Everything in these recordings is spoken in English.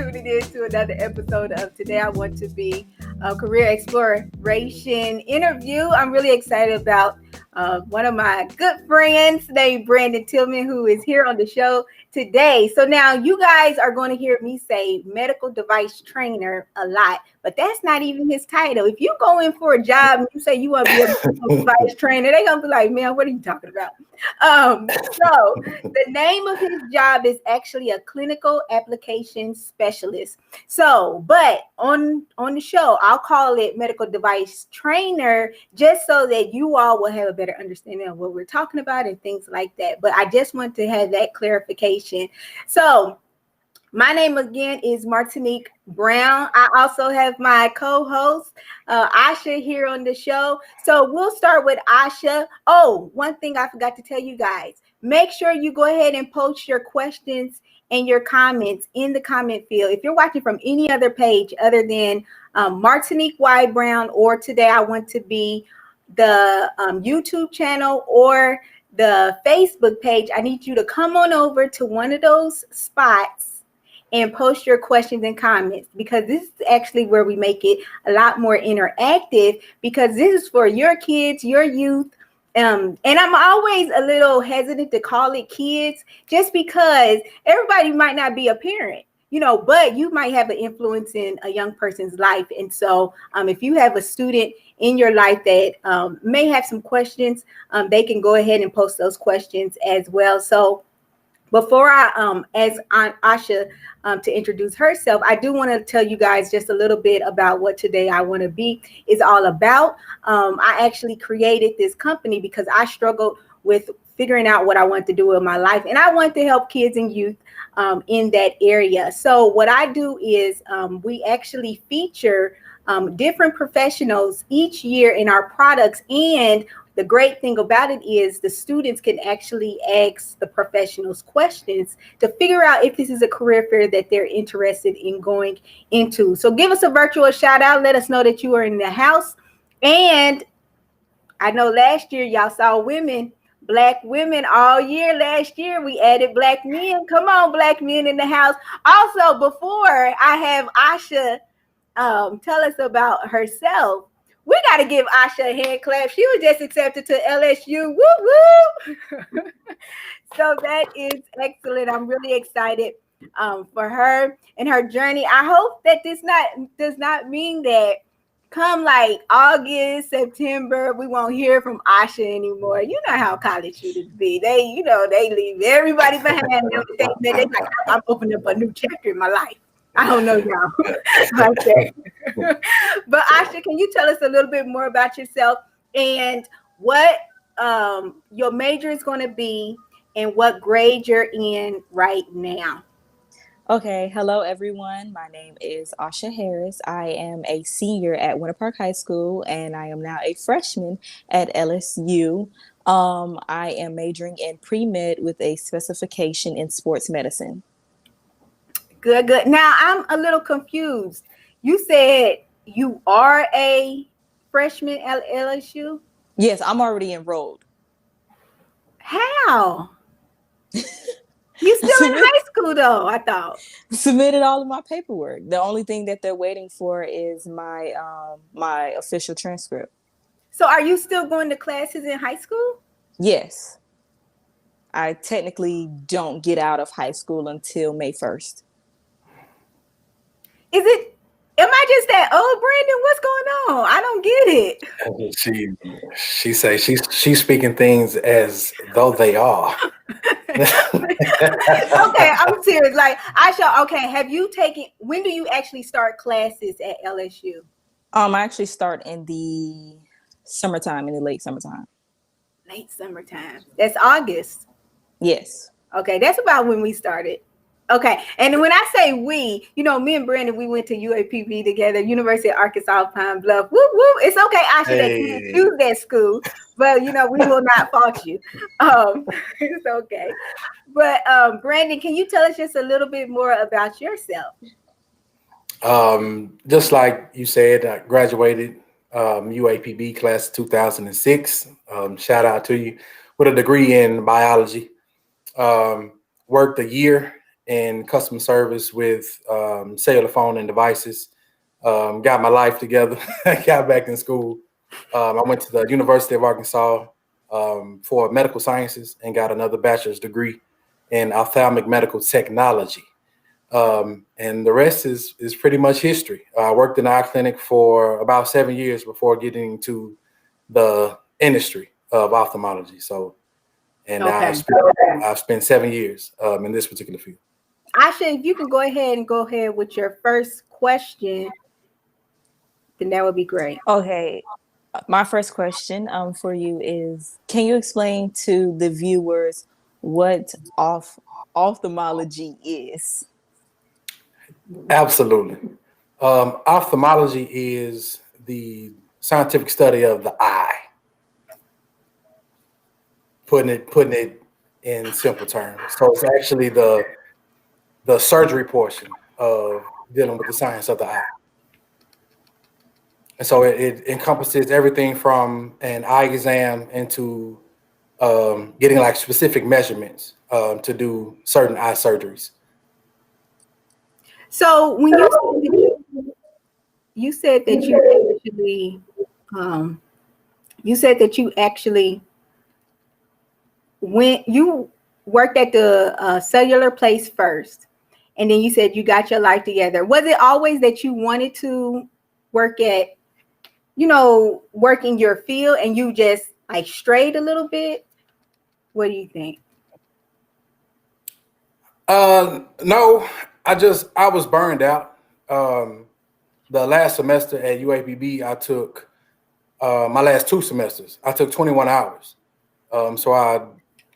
tuning in to another episode of Today I Want to Be a Career Exploration interview. I'm really excited about one of my good friends named Brandon Tillman, who is here on the show today. So now you guys are going to hear me say medical device trainer a lot, but that's not even his title. If you go in for a job and you say you want to be a medical device trainer, they're going to be like, man, what are you talking about? So the name of his job is actually a clinical application specialist. So, but on the show, I'll call it medical device trainer, just so that you all will have a better understanding of what we're talking about and things like that. But I just want to have that clarification. So my name again is Martinique Brown. I also have my co-host, Asha, here on the show. So we'll start with Asha. Oh, one thing I forgot to tell you guys. Make sure you go ahead and post your questions and your comments in the comment field. If you're watching from any other page other than Martinique Y Brown, or Today I Want to Be, the YouTube channel or the Facebook page, I need you to come on over to one of those spots and post your questions and comments, because this is actually where we make it a lot more interactive, because this is for your kids, your youth. And I'm always a little hesitant to call it kids, just because everybody might not be a parent, but you might have an influence in a young person's life. And so if you have a student in your life that may have some questions, they can go ahead and post those questions as well. So before I ask Aunt Asha to introduce herself, I do want to tell you guys just a little bit about what Today I Want to Be is all about. I actually created this company because I struggled with figuring out what I want to do in my life, and I want to help kids and youth in that area. So what I do is we actually feature different professionals each year in our products, and the great thing about it is the students can actually ask the professionals questions to figure out if this is a career fair that they're interested in going into. So give us a virtual shout out. Let us know that you are in the house. And I know last year y'all saw Black women all year. Last year we added Black men. Come on, Black men in the house. Also, before I have Asha tell us about herself, we got to give Asha a hand clap. She was just accepted to LSU. Woo woo! So that is excellent. I'm really excited for her and her journey. I hope that this does not mean that come like August, September, we won't hear from Asha anymore. You know how college students be. They leave everybody behind. They like, I'm opening up a new chapter in my life. I don't know y'all like that. But Asha, can you tell us a little bit more about yourself and what your major is going to be and what grade you're in right now? Okay, hello everyone. My name is Asha Harris. I am a senior at Winter Park High School, and I am now a freshman at LSU. I am majoring in pre-med with a specification in sports medicine. Good. Now I'm a little confused. You said you are a freshman at LSU? Yes, I'm already enrolled. How? You still in high school though, I thought. Submitted all of my paperwork. The only thing that they're waiting for is my my official transcript. So are you still going to classes in high school? Yes. I technically don't get out of high school until May 1st. Am I just that old, Brandon? What's going on? I don't get it. She say she's speaking things as though they are. Okay, I'm serious. Like, Asha, okay, when do you actually start classes at LSU? I actually start in the summertime, in the late summertime. Late summertime. That's August. Yes. Okay, that's about when we started. Okay, and when I say we, me and Brandon, we went to UAPB together, University of Arkansas, Pine Bluff. Woo woo! It's okay, Asha, that you didn't choose that school, but we will not fault you. It's okay. But Brandon, can you tell us just a little bit more about yourself? Just like you said, I graduated UAPB class 2006. Shout out to you, with a degree in biology. Worked a year in customer service with cellular phone and devices. Got my life together, got back in school. I went to the University of Arkansas for medical sciences and got another bachelor's degree in ophthalmic medical technology. And the rest is pretty much history. I worked in the eye clinic for about 7 years before getting to the industry of ophthalmology. So, and Okay. I've spent 7 years in this particular field. Asha, if you can go ahead with your first question, then that would be great. Okay. My first question for you is, can you explain to the viewers what ophthalmology is? Absolutely. Ophthalmology is the scientific study of the eye. Putting it in simple terms. So it's actually the surgery portion of dealing with the science of the eye. And so it encompasses everything from an eye exam into getting like specific measurements to do certain eye surgeries. So when you said that you actually when you worked at the cellular place first, and then you said you got your life together. Was it always that you wanted to work at, work in your field, and you just like strayed a little bit? What do you think? No, I was burned out. The last semester at UAPB, I took my last 2 semesters. I took 21 hours. So I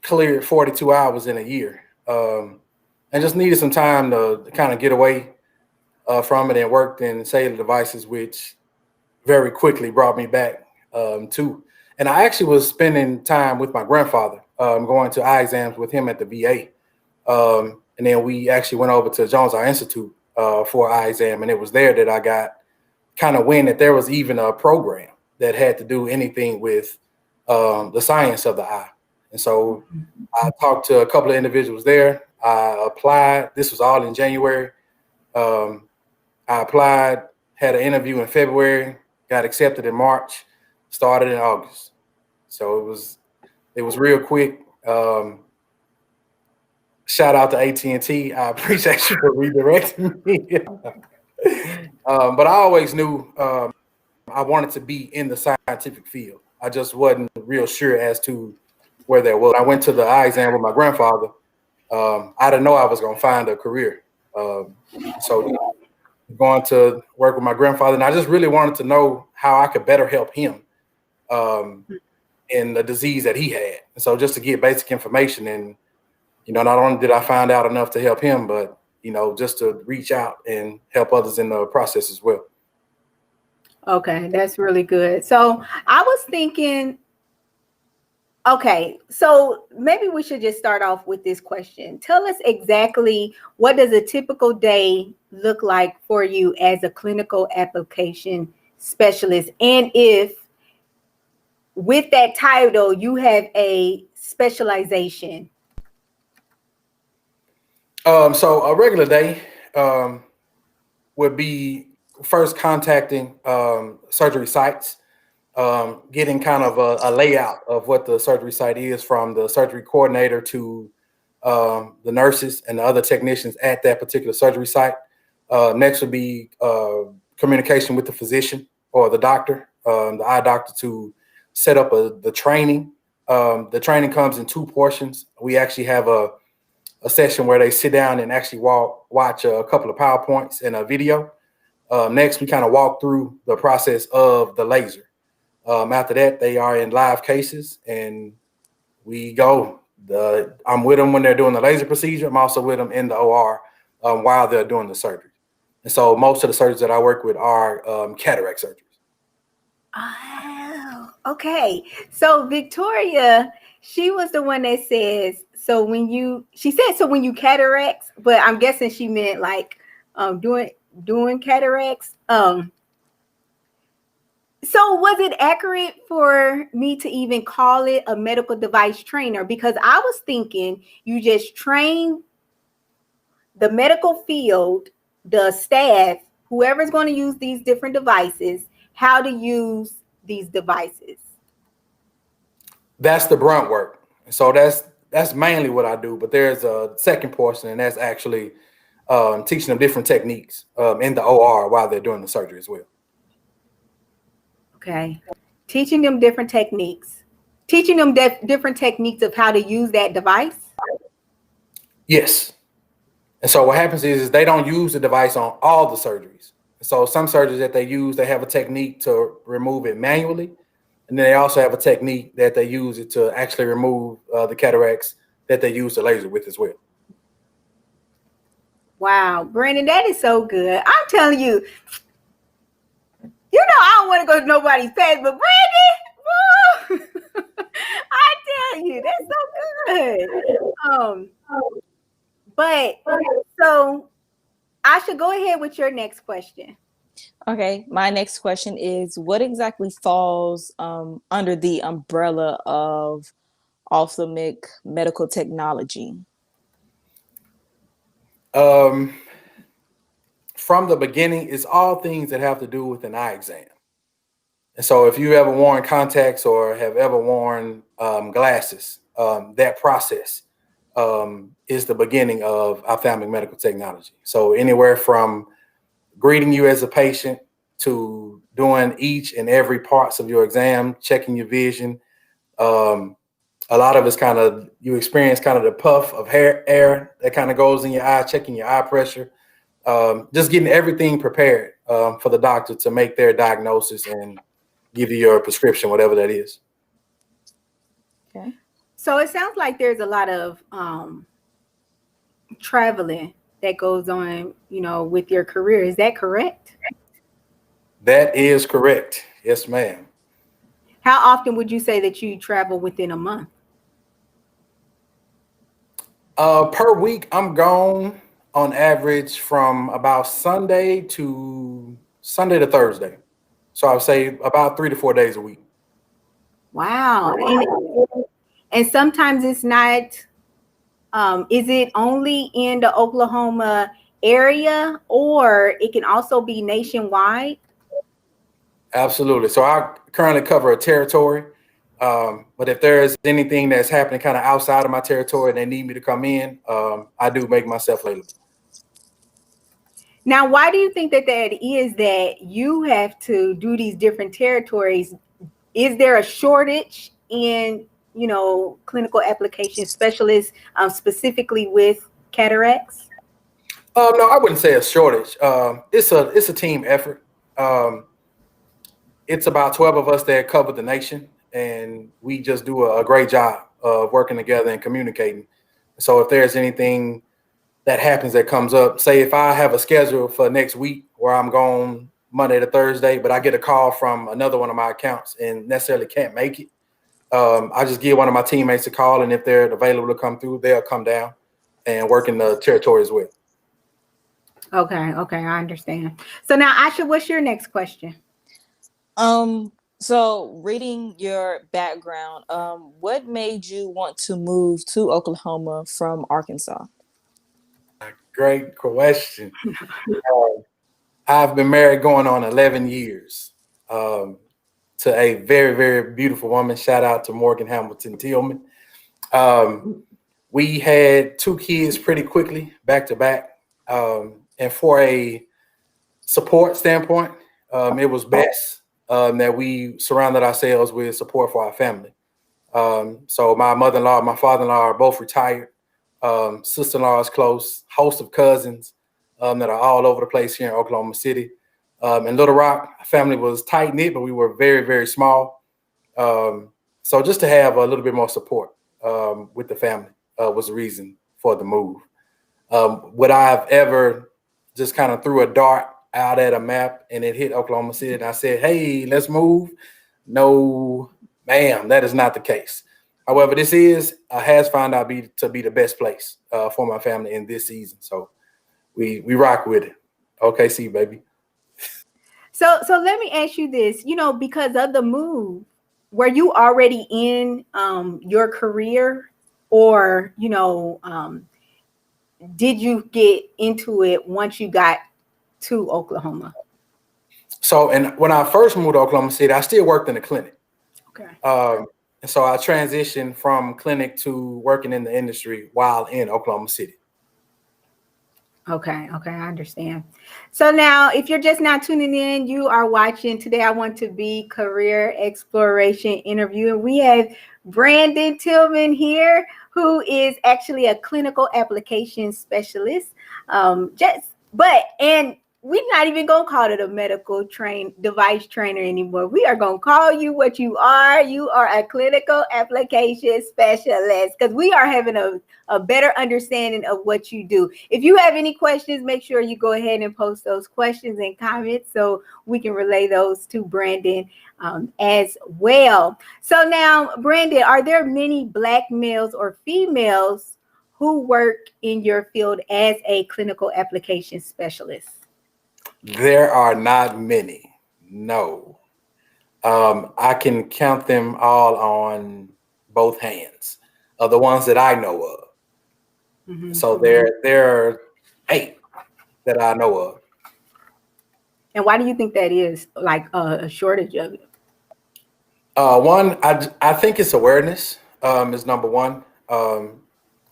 cleared 42 hours in a year, and just needed some time to kind of get away from it, and worked in cellular devices, which very quickly brought me back to. And I actually was spending time with my grandfather, going to eye exams with him at the VA. And then we actually went over to Jones Eye Institute for eye exam. And it was there that I got kind of wind that there was even a program that had to do anything with the science of the eye. And so I talked to a couple of individuals there. I applied. This was all in January. I applied, had an interview in February, got accepted in March, started in August. So it was real quick. Shout out to AT&T. I appreciate you for redirecting me. But I always knew I wanted to be in the scientific field. I just wasn't real sure as to where that was. I went to the eye exam with my grandfather. I didn't know I was going to find a career. So going to work with my grandfather, and I just really wanted to know how I could better help him in the disease that he had. And so just to get basic information, and not only did I find out enough to help him, but just to reach out and help others in the process as well. Okay, that's really good. So I was thinking, okay, so maybe we should just start off with this question. Tell us exactly, what does a typical day look like for you as a clinical application specialist? And if with that title, you have a specialization. So a regular day would be first contacting surgery sites, getting kind of a layout of what the surgery site is, from the surgery coordinator to the nurses and the other technicians at that particular surgery site. Next would be communication with the physician or the doctor, the eye doctor, to set up the training. The training comes in 2 portions. We actually have a session where they sit down and actually watch a couple of PowerPoints and a video. Next, we kind of walk through the process of the laser. After that, they are in live cases, and we go. I'm with them when they're doing the laser procedure. I'm also with them in the OR while they're doing the surgery. And so most of the surgeons that I work with are cataract surgeries. Oh, okay. So Victoria, she was the one that says, so when you cataracts, but I'm guessing she meant like doing cataracts. So was it accurate for me to even call it a medical device trainer? Because I was thinking you just train the medical field, the staff, whoever's going to use these different devices, how to use these devices? That's the brunt work. So that's mainly what I do. But there's a second portion, and that's actually teaching them different techniques in the OR while they're doing the surgery as well. Okay. Teaching them different techniques. Teaching them different techniques of how to use that device? Yes. And so what happens is they don't use the device on all the surgeries. So some surgeries that they use, they have a technique to remove it manually. And then they also have a technique that they use it to actually remove the cataracts that they use the laser with as well. Wow, Brandon, that is so good. I'm telling you, I don't want to go to nobody's page, but Brandon, I tell you, that's so good. But so I should go ahead with your next question. Okay, my next question is, what exactly falls under the umbrella of ophthalmic medical technology? From the beginning, it's all things that have to do with an eye exam. And so if you ever worn contacts or have ever worn glasses, that process is the beginning of ophthalmic medical technology. So anywhere from greeting you as a patient to doing each and every parts of your exam, checking your vision. A lot of it's kind of, you experience kind of the puff of air that kind of goes in your eye, checking your eye pressure, just getting everything prepared for the doctor to make their diagnosis and give you your prescription, whatever that is. Okay. So it sounds like there's a lot of traveling that goes on, with your career. Is that correct? That is correct. Yes, ma'am. How often would you say that you travel within a month? Per week, I'm gone on average from about Sunday to Thursday. So I would say about 3 to 4 days a week. Wow. And sometimes it's not, is it only in the Oklahoma area, or it can also be nationwide? Absolutely. So I currently cover a territory. But if there is anything that's happening kind of outside of my territory and they need me to come in, I do make myself available. Now, why do you think that is that you have to do these different territories? Is there a shortage in, clinical application specialists, specifically with cataracts? No, I wouldn't say a shortage. It's a team effort. It's about 12 of us that cover the nation, and we just do a great job of working together and communicating. So if there's anything that happens that comes up, say if I have a schedule for next week where I'm going Monday to Thursday, but I get a call from another one of my accounts and necessarily can't make it, I just give one of my teammates a call, and if they're available to come through, they'll come down and work in the territory as well. Okay, I understand. So now, Asha, what's your next question? So reading your background, what made you want to move to Oklahoma from Arkansas? Great question. I've been married going on 11 years to a very, very beautiful woman. Shout out to Morgan Hamilton Tillman. We had 2 kids pretty quickly, back to back. And for a support standpoint, it was best that we surrounded ourselves with support for our family. So my mother-in-law, my father-in-law are both retired. Sister-in-law is close, host of cousins that are all over the place here in Oklahoma City. In Little Rock, family was tight-knit, but we were very, very small. So just to have a little bit more support with the family was the reason for the move. Would I have ever just kind of threw a dart out at a map and it hit Oklahoma City and I said, hey, let's move? No, ma'am, that is not the case. However, this has found out to be the best place for my family in this season. So we rock with it. OKC, baby. So let me ask you this, because of the move, were you already in your career, or, did you get into it once you got to Oklahoma? So, and when I first moved to Oklahoma City, I still worked in the clinic. Okay. And so I transitioned from clinic to working in the industry while in Oklahoma City. Okay, I understand. So now, if you're just now tuning in, you are watching Today I Want to Be Career Exploration Interview. And we have Brandon Tillman here, who is actually a clinical application specialist. And we're not even going to call it a medical device trainer anymore. We are going to call you what you are. You are a clinical application specialist, because we are having a better understanding of what you do. If you have any questions, make sure you go ahead and post those questions and comments so we can relay those to Brandon as well. So now, Brandon, are there many Black males or females who work in your field as a clinical application specialist? There are not many. No. I can count them all on both hands of the ones that I know of. Mm-hmm. So there are 8 that I know of. And why do you think that is, like a shortage of it? One, I think it's awareness is number one.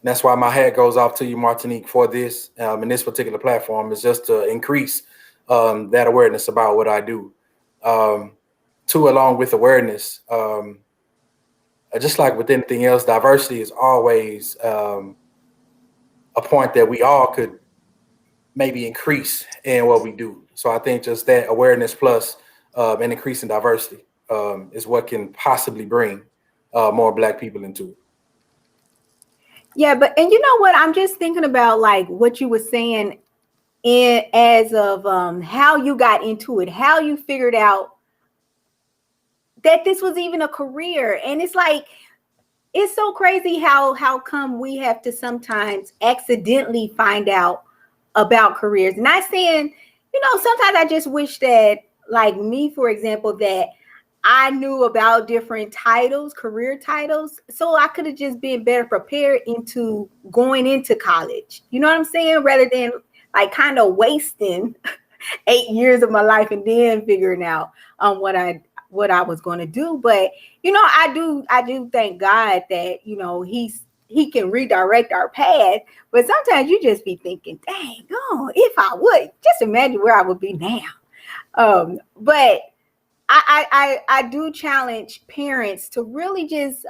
That's why my hat goes off to you, Martinique, for this in this particular platform, is just to increase that awareness about what I do. Two, along with awareness, just like with anything else, diversity is always a point that we all could maybe increase in what we do. So I think just that awareness plus an increase in diversity is what can possibly bring more Black people into it. Yeah, and you know what? I'm just thinking about like what you were saying as of how you got into it, how you figured out that this was even a career. And it's like, it's so crazy how come we have to sometimes accidentally find out about careers. Not saying, sometimes I just wish that, like me, for example, that I knew about different titles, career titles, so I could have just been better prepared into going into college. You know what I'm saying? Rather than like kind of wasting 8 years of my life and then figuring out what I was going to do. But I do thank God that he can redirect our path. But sometimes you just be thinking, dang, oh, if I would just imagine where I would be now. But I do challenge parents to really just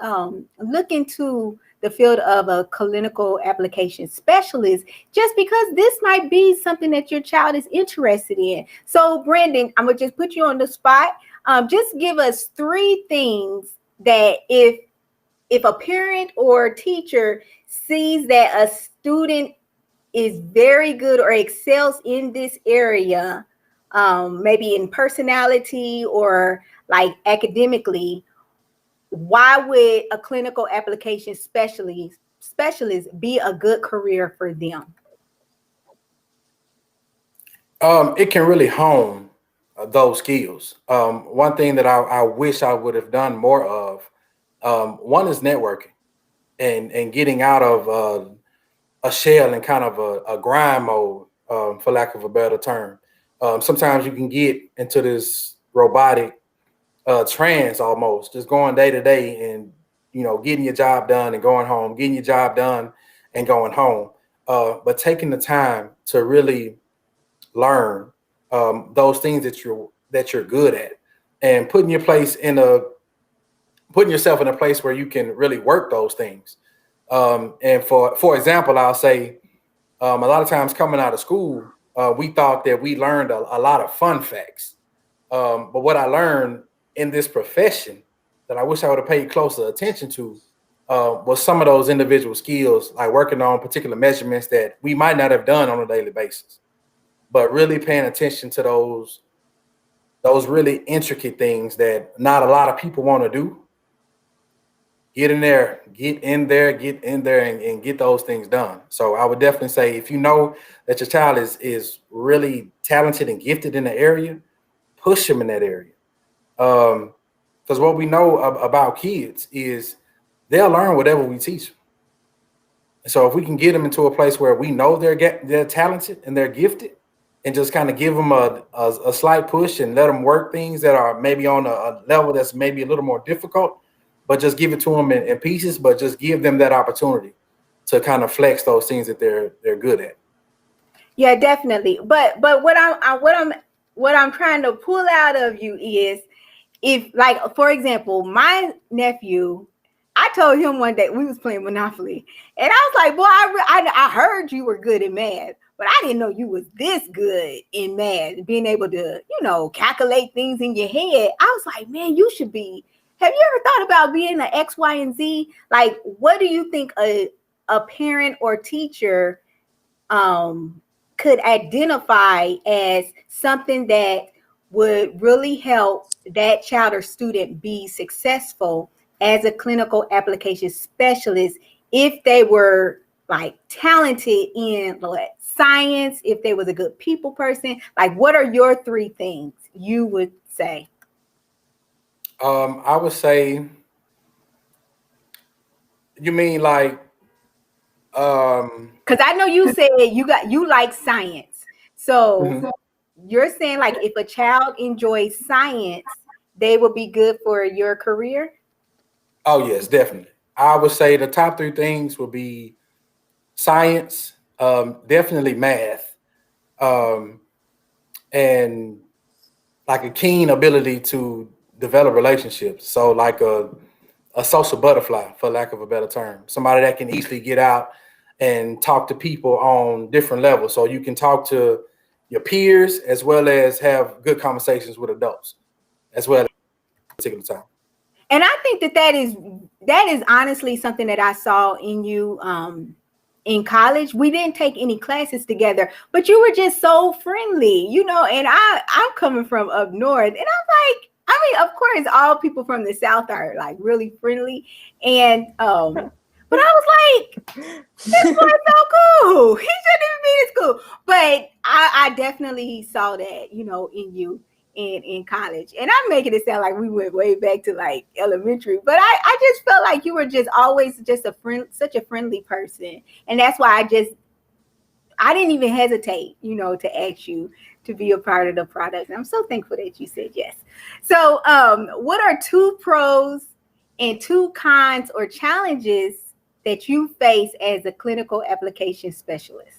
look into the field of a clinical application specialist, just because this might be something that your child is interested in. So, Brandon, I'm gonna just put you on the spot. Just give us 3 things that if a parent or teacher sees that a student is very good or excels in this area, maybe in personality or like academically, why would a clinical application specialist be a good career for them? It can really hone those skills. One thing that I wish I would have done more of, one is networking and getting out of a shell and kind of a grind mode, for lack of a better term. Sometimes you can get into this robotic trance almost, just going day to day and getting your job done and going home, getting your job done and going home. But taking the time to really learn those things that you're good at, and putting yourself in a place where you can really work those things. And for example, I'll say a lot of times coming out of school, we thought that we learned a lot of fun facts. But what I learned in this profession that I wish I would have paid closer attention to was some of those individual skills, like working on particular measurements that we might not have done on a daily basis, but really paying attention to those really intricate things that not a lot of people want to do. Get in there, and get those things done. So I would definitely say, if you know that your child is really talented and gifted in the area, push them in that area. Because what we know about kids is they'll learn whatever we teach them. So if we can get them into a place where we know they're talented and they're gifted, and just kind of give them a slight push and let them work things that are maybe on a level that's maybe a little more difficult, but just give it to them in pieces, but just give them that opportunity to kind of flex those things that they're good at. Yeah, definitely. But what I'm trying to pull out of you is, if, like, for example, my nephew, I told him one day we was playing Monopoly, and I was like, boy, I heard you were good in math, but I didn't know you was this good in math, being able to, calculate things in your head. I was like, man, you should be. Have you ever thought about being an X, Y, and Z? Like, what do you think a parent or teacher could identify as something that would really help that child or student be successful as a clinical application specialist, if they were like talented in science, if they was a good people person? Like, what are your three things you would say? I would say, you mean like, Because I know you said you like science, so mhm. you're saying, like, if a child enjoys science, they will be good for your career? Oh yes, definitely. I would say the top three things would be science, definitely math, um, and like a keen ability to develop relationships. So like a social butterfly, for lack of a better term, somebody that can easily get out and talk to people on different levels. So you can talk to your peers as well as have good conversations with adults as well at a particular time. And I think that is honestly something that I saw in you in college. We didn't take any classes together, but you were just so friendly, and I'm coming from up north, and I'm like, I mean, of course all people from the south are like really friendly, and but I was like, this boy's so cool. He shouldn't even be this cool. But I definitely saw that, in you in college. And I'm making it sound like we went way back to like elementary. But I just felt like you were just always just such a friendly person. And that's why I didn't even hesitate, to ask you to be a part of the product. And I'm so thankful that you said yes. So what are two pros and two cons or challenges that you face as a clinical application specialist?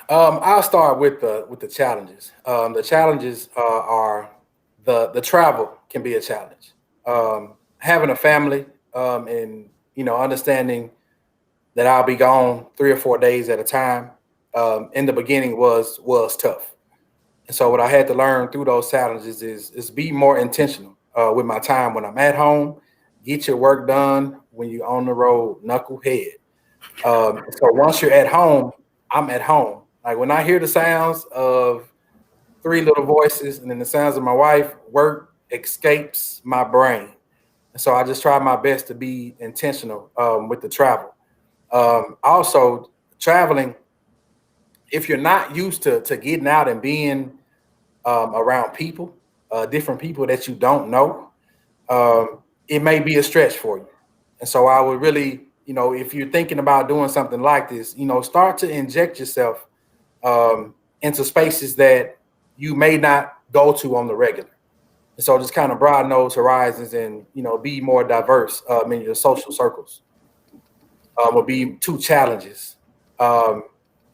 I'll start with the challenges. The challenges are the travel can be a challenge. Having a family, and understanding that I'll be gone 3 or 4 days at a time. In the beginning was tough, and so what I had to learn through those challenges is be more intentional with my time when I'm at home. Get your work done when you're on the road, knucklehead. So once you're at home, I'm at home. Like when I hear the sounds of three little voices and then the sounds of my wife, work escapes my brain. And so I just try my best to be intentional with the travel. Also, traveling, if you're not used to getting out and being around people, different people that you don't know, it may be a stretch for you. And so I would really, if you're thinking about doing something like this, start to inject yourself into spaces that you may not go to on the regular. And so just kind of broaden those horizons and, be more diverse in your social circles. Will be two challenges. Um,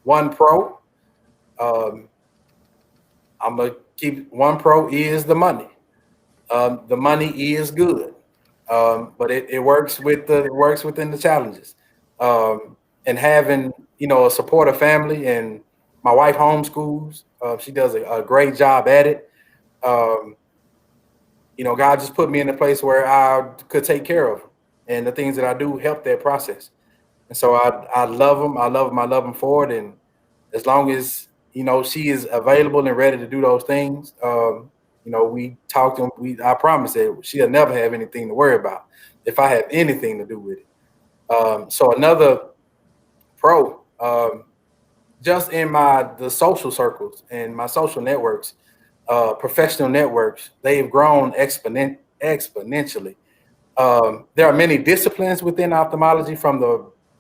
One pro, um, I'm gonna keep one pro is the money. The money is good, but it works it works within the challenges. And having a supportive family, and my wife homeschools. She does a great job at it. Um, God just put me in a place where I could take care of them, and the things that I do help that process. And so I love them. I love them. I love them for it. And as long as she is available and ready to do those things, we talk to them. I promise that she'll never have anything to worry about if I have anything to do with it. So another pro, just in the social circles and my social networks, professional networks, they've grown exponentially. There are many disciplines within ophthalmology, from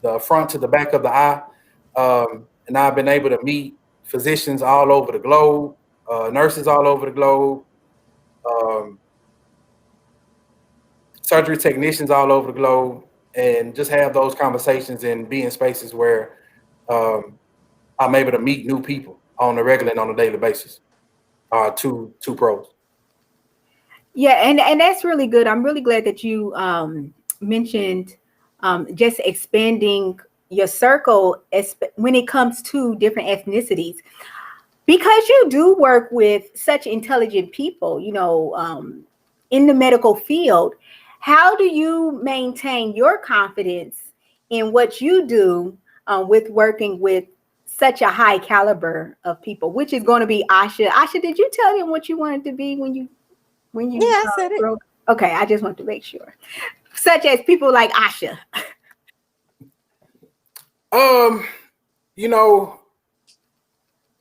the front to the back of the eye. And I've been able to meet physicians all over the globe, nurses all over the globe, um, surgery technicians all over the globe, and just have those conversations and be in spaces where um, I'm able to meet new people on a regular and on a daily basis. Two pros. Yeah, and that's really good. I'm really glad that you mentioned just expanding your circle when it comes to different ethnicities, because you do work with such intelligent people, in the medical field. How do you maintain your confidence in what you do with working with such a high caliber of people, which is going to be Asha? Asha, did you tell them what you wanted to be when you Yeah, I said it. grow? Okay, I just want to make sure. Such as people like Asha. Um, you know,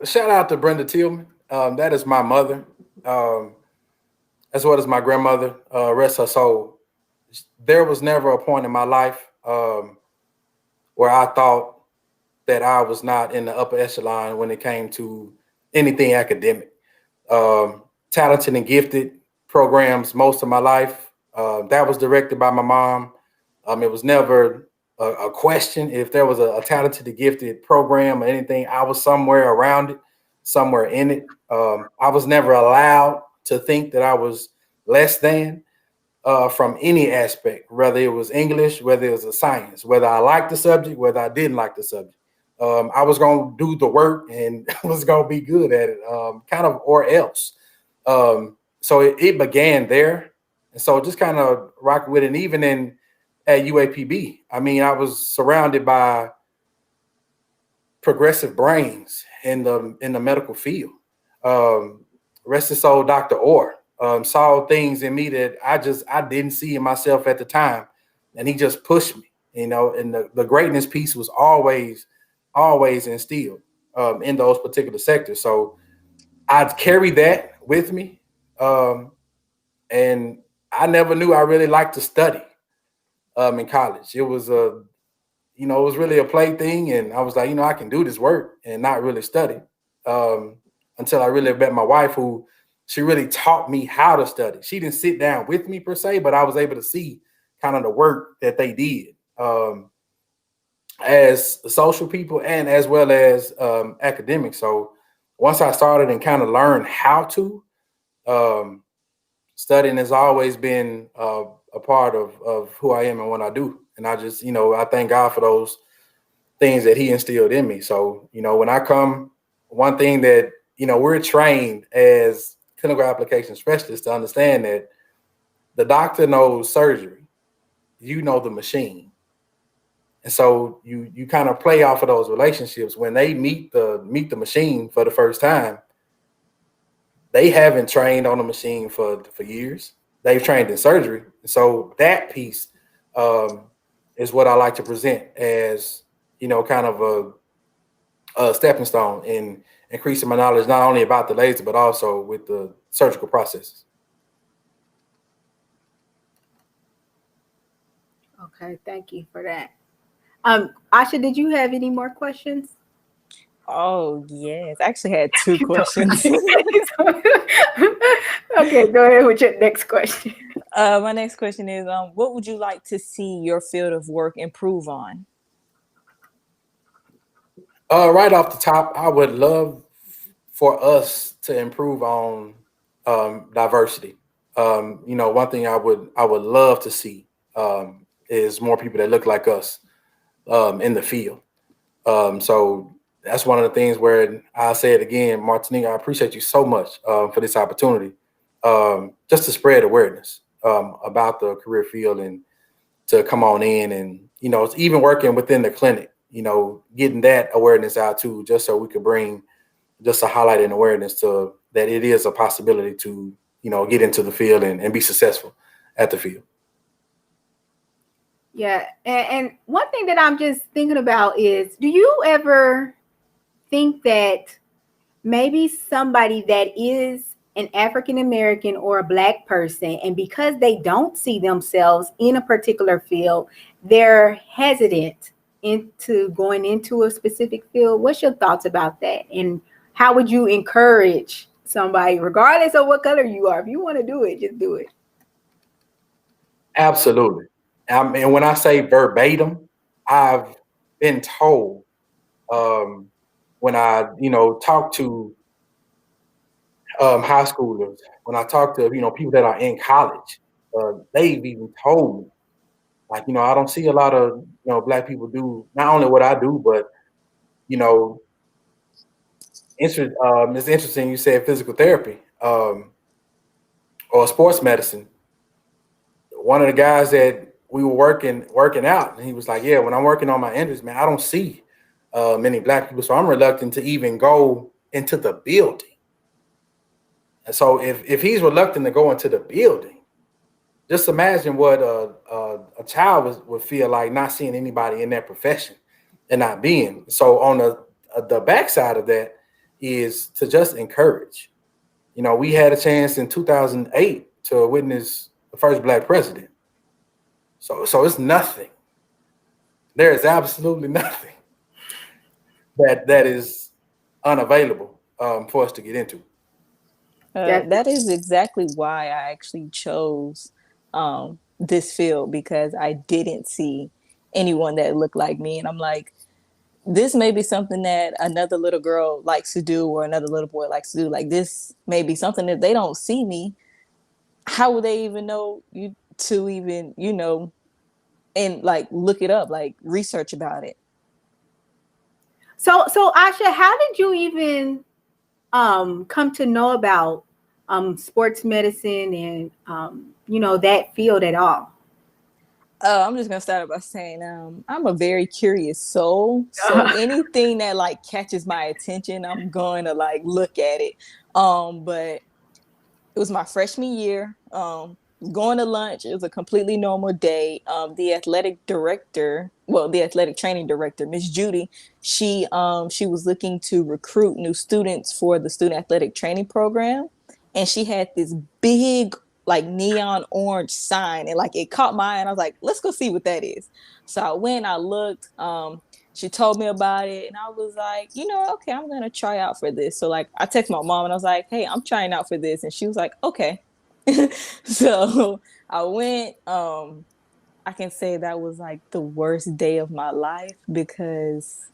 Shout out to Brenda Tillman. That is my mother, um, as well as my grandmother. Rest her soul. There was never a point in my life where I thought that I was not in the upper echelon when it came to anything academic. Talented and gifted programs most of my life. That was directed by my mom. It was never a question. If there was a talented and gifted program or anything, I was somewhere around it, somewhere in it. I was never allowed to think that I was less than from any aspect, whether it was English, whether it was a science, whether I liked the subject, whether I didn't like the subject. I was going to do the work and was going to be good at it, kind of, or else. So it began there. And so just kind of rock with it. And even at UAPB, I mean, I was surrounded by progressive brains in the medical field. Um, Rest his soul, Dr. Orr, saw things in me that I didn't see in myself at the time, and he just pushed me. And the greatness piece was always instilled in those particular sectors. So I'd carry that with me, um, and I never knew I really liked to study in college. It was really a play thing. And I was like, I can do this work and not really study um, until I really met my wife, who she really taught me how to study. She didn't sit down with me per se, but I was able to see kind of the work that they did as social people and as well as academics. So once I started and kind of learned how to, um, studying has always been a part of who I am and what I do. And I just, I thank God for those things that he instilled in me. So, when I come, one thing that, we're trained as clinical application specialists to understand that the doctor knows surgery, you know the machine. And so you kind of play off of those relationships. When they meet the machine for the first time, they haven't trained on the machine for years. They've trained in surgery. So that piece is what I like to present as, kind of a stepping stone in increasing my knowledge, not only about the laser, but also with the surgical processes. Okay, thank you for that. Asha, did you have any more questions? Oh, yes. I actually had two questions. Okay, go ahead with your next question. My next question is, what would you like to see your field of work improve on? Right off the top, I would love for us to improve on diversity. One thing I would love to see is more people that look like us in the field. So that's one of the things where I'll say it again, Martinique, I appreciate you so much for this opportunity, just to spread awareness about the career field and to come on in and, it's even working within the clinic, getting that awareness out too, just so we could bring just a highlight and awareness to that it is a possibility to, get into the field and be successful at the field. Yeah, and one thing that I'm just thinking about is, do you ever think that maybe somebody that is an African American or a Black person, and because they don't see themselves in a particular field, they're hesitant into going into a specific field. What's your thoughts about that? And how would you encourage somebody, regardless of what color you are, if you want to do it, just do it? Absolutely. And when I say verbatim, I've been told when I, talk to high schoolers, when I talk to, people that are in college, they've even told me, like, I don't see a lot of, Black people do not only what I do, but, it's interesting you said physical therapy or sports medicine. One of the guys that we were working out, and he was like, yeah, when I'm working on my injuries, man, I don't see many Black people, so I'm reluctant to even go into the building. And so if he's reluctant to go into the building, just imagine what a child would feel like not seeing anybody in that profession and not being. So on the backside of that is to just encourage. We had a chance in 2008 to witness the first Black president. So it's nothing. There is absolutely nothing that is unavailable for us to get into. That is exactly why I actually chose this field, because I didn't see anyone that looked like me. And I'm like, this may be something that another little girl likes to do or another little boy likes to do. Like, this may be something that they don't see me. How would they even know you to even, and like look it up, like research about it? So Asha, how did you even come to know about sports medicine and that field at all? I'm just gonna start by saying I'm a very curious soul. So anything that like catches my attention, I'm going to like look at it. But it was my freshman year. Going to lunch. It was a completely normal day. The athletic training director, Miss Judy, she was looking to recruit new students for the student athletic training program, and she had this big like neon orange sign, and like it caught my eye, and I was like, let's go see what that is. So I went, I looked. She told me about it, and I was like, okay, I'm gonna try out for this. So like I texted my mom and I was like, hey, I'm trying out for this, and she was like, okay. So I went. I can say that was like the worst day of my life, because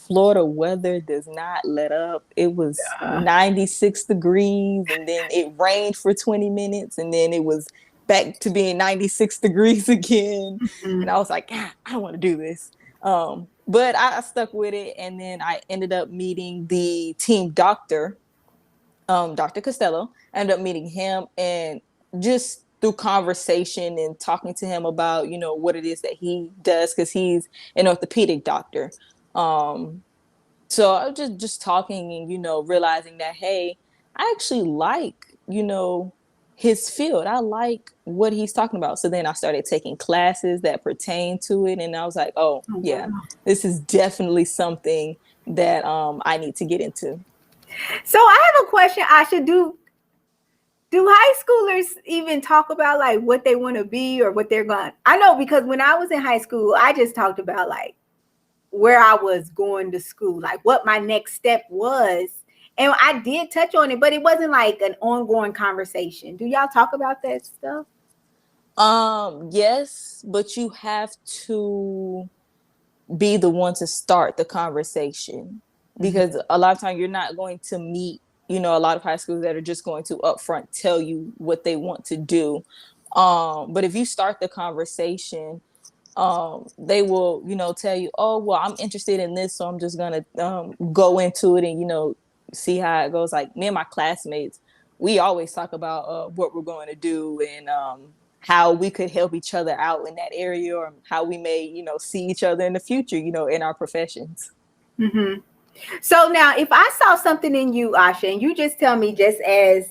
Florida weather does not let up. It was 96 degrees, and then it rained for 20 minutes, and then it was back to being 96 degrees again. Mm-hmm. And I was like, I don't want to do this. But I stuck with it, and then I ended up meeting the team doctor, Dr. Costello. I ended up meeting him, and just through conversation and talking to him about, what it is that he does, because he's an orthopedic doctor. So I was just talking and, realizing that, hey, I actually like, his field. I like what he's talking about. So then I started taking classes that pertain to it. And I was like, oh yeah, this is definitely something that I need to get into. So I have a question, Asha. Do high schoolers even talk about like what they want to be or what they're going? I know, because when I was in high school, I just talked about like where I was going to school, like what my next step was. And I did touch on it, but it wasn't like an ongoing conversation. Do y'all talk about that stuff? Yes, but you have to be the one to start the conversation, because a lot of times you're not going to meet, a lot of high schools that are just going to upfront tell you what they want to do. But if you start the conversation, they will, tell you, oh, well, I'm interested in this, so I'm just gonna go into it and, see how it goes. Like me and my classmates, we always talk about what we're going to do, and how we could help each other out in that area, or how we may, see each other in the future, in our professions. Mm-hmm. So now, if I saw something in you, Asha, and you just tell me just as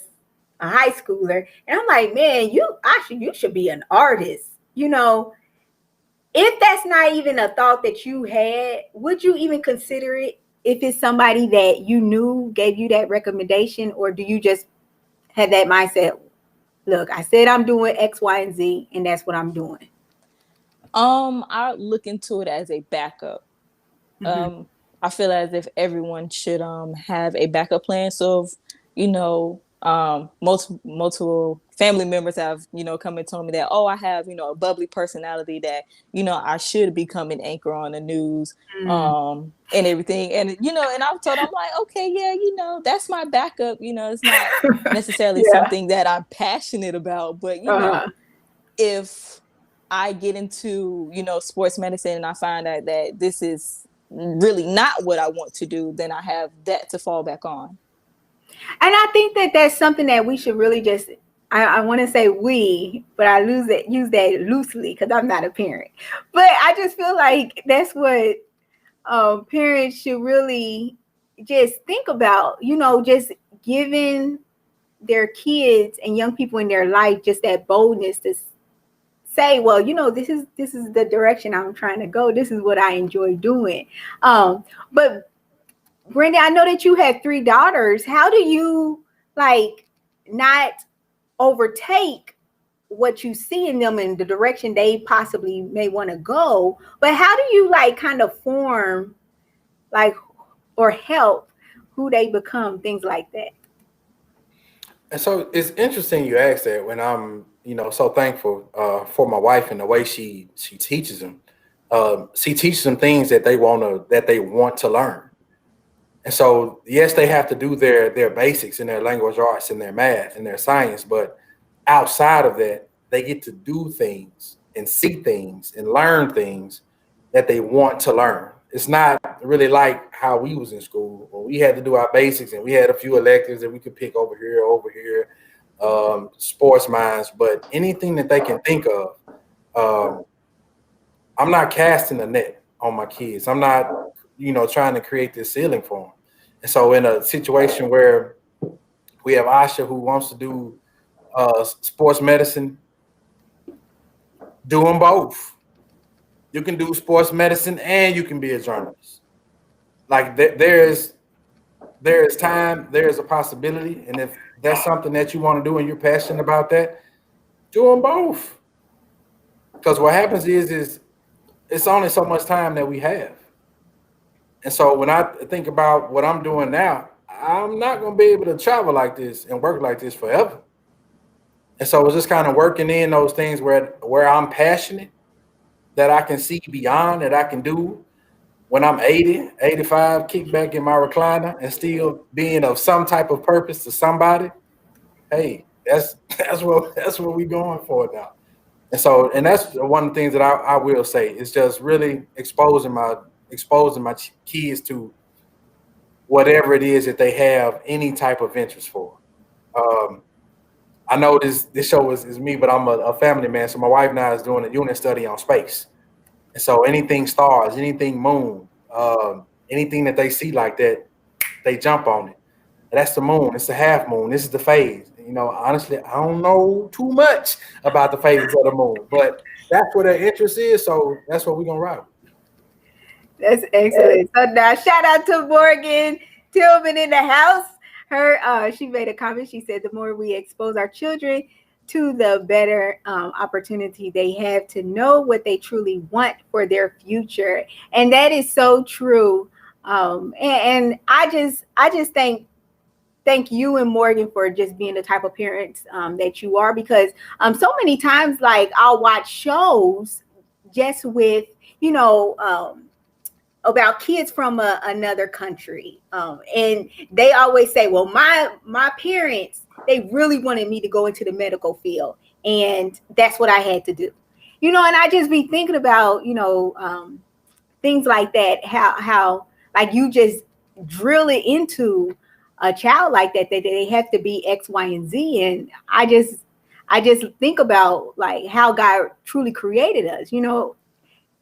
a high schooler, and I'm like, man, Asha, you should be an artist, if that's not even a thought that you had, would you even consider it if it's somebody that you knew gave you that recommendation, or do you just had that mindset? Look, I said I'm doing X, Y, and Z, and that's what I'm doing. I look into it as a backup. Mm-hmm. I feel as if everyone should have a backup plan. So if, multiple family members have, come and told me that, oh, I have, a bubbly personality that, I should become an anchor on the news, and everything. And, and I've told them, I'm like, okay, yeah, that's my backup. It's not necessarily Yeah. something that I'm passionate about, but, if I get into, sports medicine and I find out that this is really not what I want to do, then I have that to fall back on. And I think that that's something that we should really just, I want to say we, but I use that loosely because I'm not a parent. But I just feel like that's what parents should really just think about, just giving their kids and young people in their life just that boldness to say, well, this is the direction I'm trying to go. This is what I enjoy doing. But Brenda, I know that you had 3 daughters. How do you not overtake what you see in them in the direction they possibly may want to go? But how do you kind of form or help who they become, things like that? And so it's interesting you asked that when I'm, so thankful for my wife and the way she teaches them. She teaches them things that they want to learn. And so, yes, they have to do their basics in their language arts and their math and their science, but outside of that, they get to do things and see things and learn things that they want to learn. It's not really like how we was in school when we had to do our basics and we had a few electives that we could pick over here, sports minds, but anything that they can think of. I'm not casting a net on my kids. I'm not, trying to create this ceiling for them. And so in a situation where we have Asha who wants to do sports medicine, do them both. You can do sports medicine and you can be a journalist. Like there is time, there is a possibility. And if that's something that you want to do and you're passionate about that, do them both. Because what happens is it's only so much time that we have. And so when I think about what I'm doing now, I'm not going to be able to travel like this and work like this forever. And so it's just kind of working in those things where I'm passionate, that I can see beyond, that I can do when I'm 80, 85, kick back in my recliner and still being of some type of purpose to somebody. Hey, that's what we're going for now. And so, and that's one of the things that I will say is just really exposing my kids to whatever it is that they have any type of interest for. I know this show is me, but I'm a family man. So my wife now is doing a unit study on space. And so anything stars, anything moon, anything that they see like that, they jump on it. And that's the moon. It's the half moon. This is the phase. Honestly, I don't know too much about the phases of the moon, but that's where their interest is. So that's what we're going to ride with. That's excellent. So now shout out to Morgan Tillman in the house. She made a comment. She said the more we expose our children to the better opportunity they have to know what they truly want for their future. And that is so true. And I just thank you and Morgan for just being the type of parents that you are, because so many times I'll watch shows just with, about kids from another country. And they always say, well, my parents, they really wanted me to go into the medical field. And that's what I had to do. And I just be thinking about, things like that, how you just drill it into a child like that they have to be X, Y, and Z. And I just think about how God truly created us,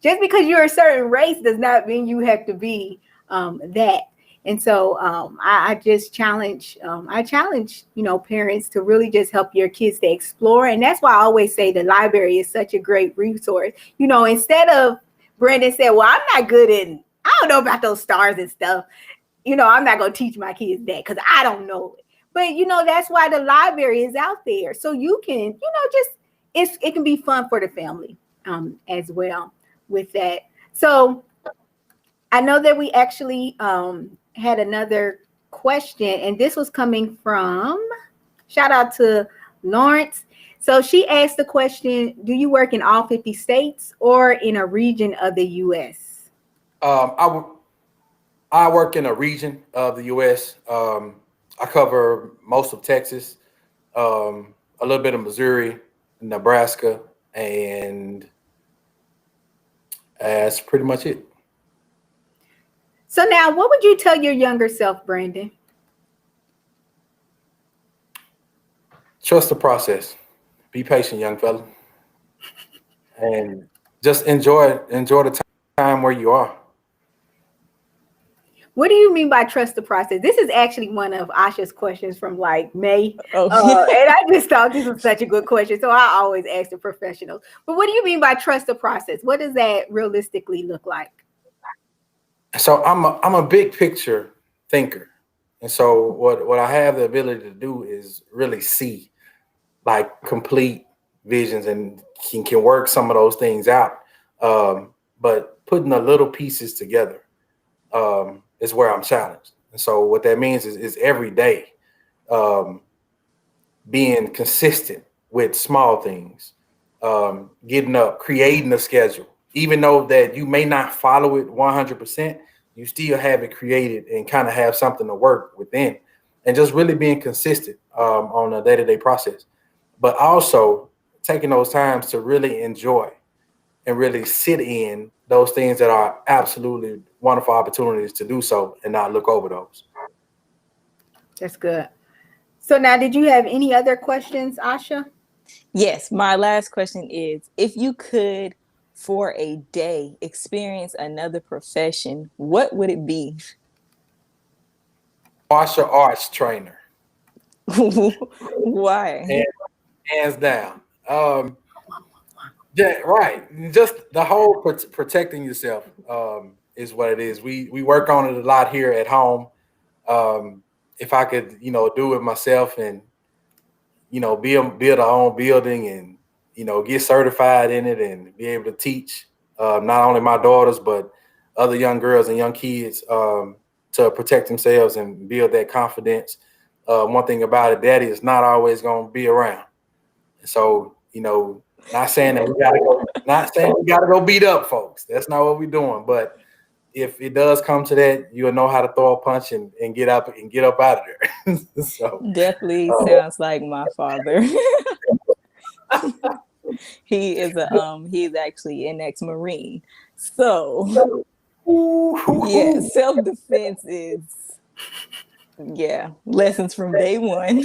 just because you're a certain race does not mean you have to be that. And so I just challenge, parents to really just help your kids to explore. And that's why I always say the library is such a great resource. Instead of Brandon said, well, I'm not good in, I don't know about those stars and stuff. I'm not going to teach my kids that because I don't know it. But that's why the library is out there, so you can just it can be fun for the family as well with that. So I know that we actually had another question, and this was coming from, shout out to Lawrence. So she asked the question: do you work in all 50 states or in a region of the U.S.? Um, I w- I work in a region of the U.S. I cover most of Texas, a little bit of Missouri, Nebraska, and that's pretty much it. So now, what would you tell your younger self, Brandon? Trust the process. Be patient, young fella, and just enjoy the time where you are. What do you mean by trust the process? This is actually one of Asha's questions from like May. Oh, And I just thought this was such a good question. So I always ask the professionals. But what do you mean by trust the process? What does that realistically look like? So I'm a big picture thinker, and so what I have the ability to do is really see like complete visions and can work some of those things out. But putting the little pieces together is where I'm challenged. And so what that means is every day um, being consistent with small things, getting up, creating a schedule, even though that you may not follow it 100%, you still have it created and kind of have something to work within, and just really being consistent on a day-to-day process, but also taking those times to really enjoy and really sit in those things that are absolutely wonderful opportunities to do so and not look over those. That's good. So now, did you have any other questions, Asha? yes. My last question is, if you could for a day experience another profession, what would it be? Martial arts trainer, Why? and hands down. Yeah, right. Just the whole protecting yourself is what it is. We work on it a lot here at home. If I could, do it myself and build our own building and get certified in it and be able to teach not only my daughters but other young girls and young kids to protect themselves and build that confidence. One thing about it, daddy is not always going to be around, and so not saying that we gotta go, not saying we gotta go beat up folks. That's not what we're doing. But if it does come to that, you'll know how to throw a punch and get up out of there. So Definitely sounds like my father. He's actually an ex-Marine. So yeah, self-defense is lessons from day one.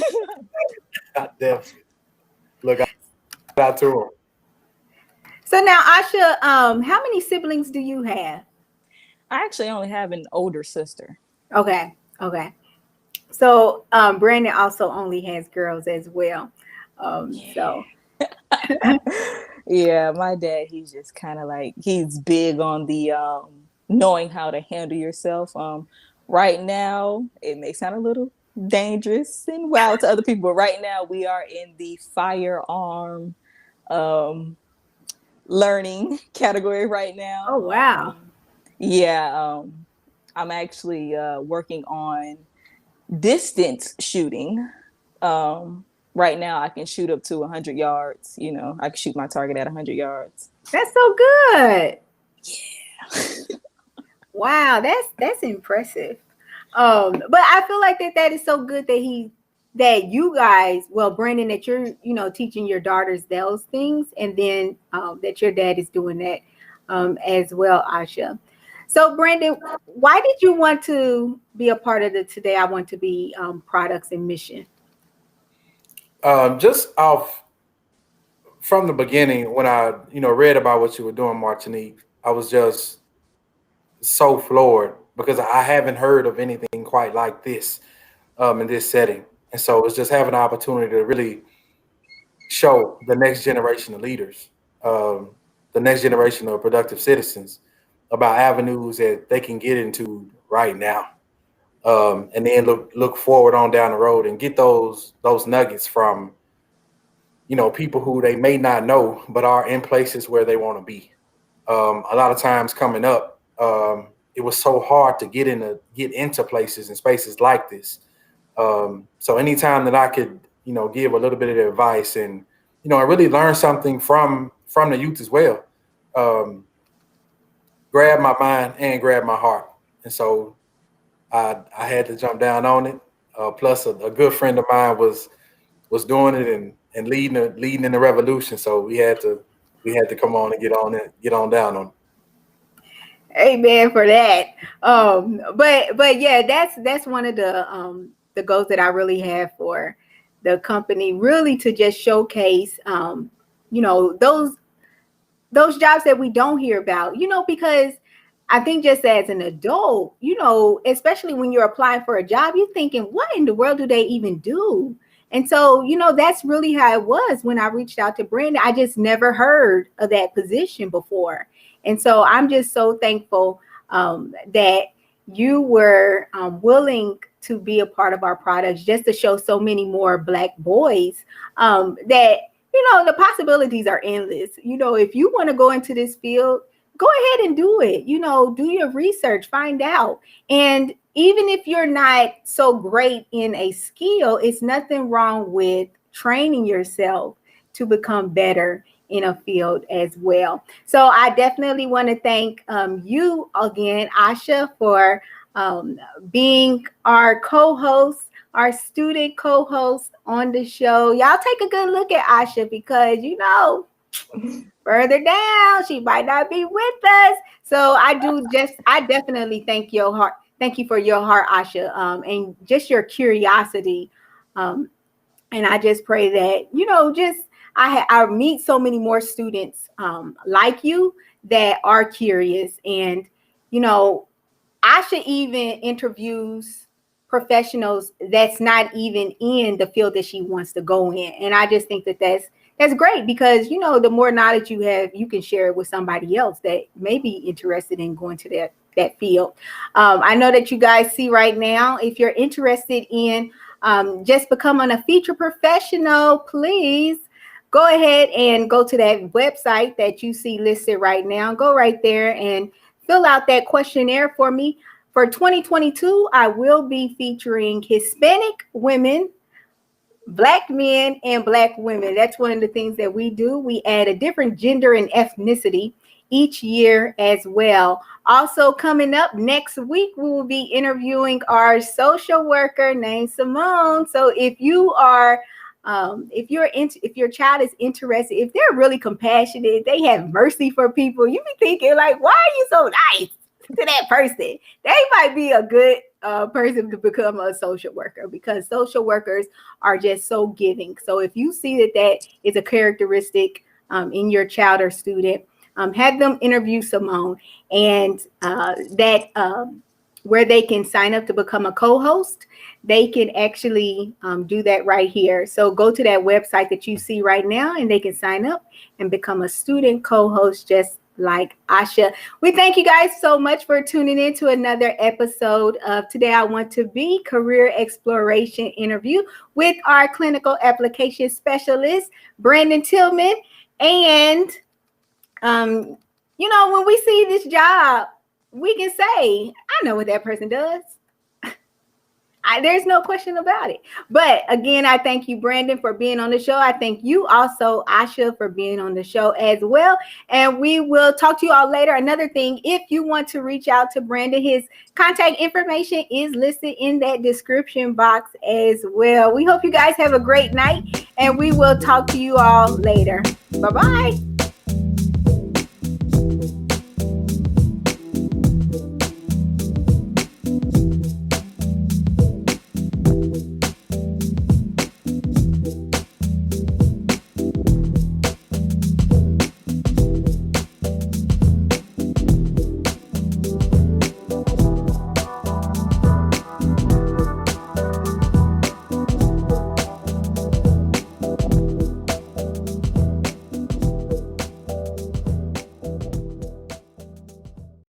definitely look out to them. So now, Asha, how many siblings do you have? I actually only have an older sister. Okay, okay. So Brandon also only has girls as well. So Yeah, my dad, he's just kind of like, he's big on the knowing how to handle yourself. Right now, it may sound a little dangerous and wild to other people, but right now we are in the firearm um, learning category right oh now. wow. Yeah, I'm actually working on distance shooting. Right now, I can shoot up to 100 yards. I can shoot my target at 100 yards. That's so good. Yeah. Wow, that's impressive. But I feel like that is so good that you guys, well, Brandon, that you're teaching your daughters those things, and then that your dad is doing that as well, Asha. So Brandon, why did you want to be a part of the Today I Want to Be products and mission? Just off from the beginning, when I read about what you were doing, Martinique, I was just so floored because I haven't heard of anything quite like this in this setting. And so it's just having an opportunity to really show the next generation of leaders, the next generation of productive citizens about avenues that they can get into right now. and then look forward on down the road and get those nuggets from, people who they may not know but are in places where they want to be. A lot of times coming up, it was so hard to get into places and spaces like this. So anytime that I could, give a little bit of advice and, I really learned something from the youth as well. Um, Grab my mind and grab my heart. And so I had to jump down on it. Plus a good friend of mine was doing it and leading in the revolution. So we had to come on and get on down on it. Amen for that. But yeah, that's one of the goals that I really have for the company, really to just showcase those jobs that we don't hear about, because I think just as an adult, especially when you're applying for a job, you're thinking, what in the world do they even do? And so, that's really how it was when I reached out to Brandon. I just never heard of that position before. And so I'm just so thankful that you were willing to be a part of our products, just to show so many more Black boys that, the possibilities are endless. If you want to go into this field, go ahead and do it. Do your research, find out. And even if you're not so great in a skill, it's nothing wrong with training yourself to become better in a field as well. So I definitely want to thank you again, Asha, for being our co-host, our student co-host on the show. Y'all take a good look at Asha, because further down she might not be with us. So I definitely thank your heart. Thank you for your heart, Asha, and just your curiosity. And I just pray that I meet so many more students like you that are curious. And Asha even interviews professionals that's not even in the field that she wants to go in. And I just think that that's great, because the more knowledge you have, you can share it with somebody else that may be interested in going to that field. I know that you guys see right now, if you're interested in just becoming a feature professional, please go ahead and go to that website that you see listed right now. Go right there and fill out that questionnaire for me. For 2022, I will be featuring Hispanic women, Black men, and Black women. That's one of the things that we do. We add a different gender and ethnicity each year as well. Also coming up next week, we will be interviewing our social worker named Simone. So if you are if your child is interested, if they're really compassionate, they have mercy for people, you be thinking like, why are you so nice to that person? They might be a good person to become a social worker, because social workers are just so giving. So if you see that is a characteristic in your child or student, have them interview Simone, and where they can sign up to become a co-host. They can actually do that right here. So go to that website that you see right now, and they can sign up and become a student co-host just like Asha. We thank you guys so much for tuning in to another episode of Today I Want to Be Career Exploration Interview with our clinical application specialist, Brandon Tillman. And, when we see this job, we can say, I know what that person does. There's no question about it. But again, I thank you, Brandon, for being on the show. I thank you also, Asha, for being on the show as well. And we will talk to you all later. Another thing, if you want to reach out to Brandon, his contact information is listed in that description box as well. We hope you guys have a great night, and we will talk to you all later. Bye-bye.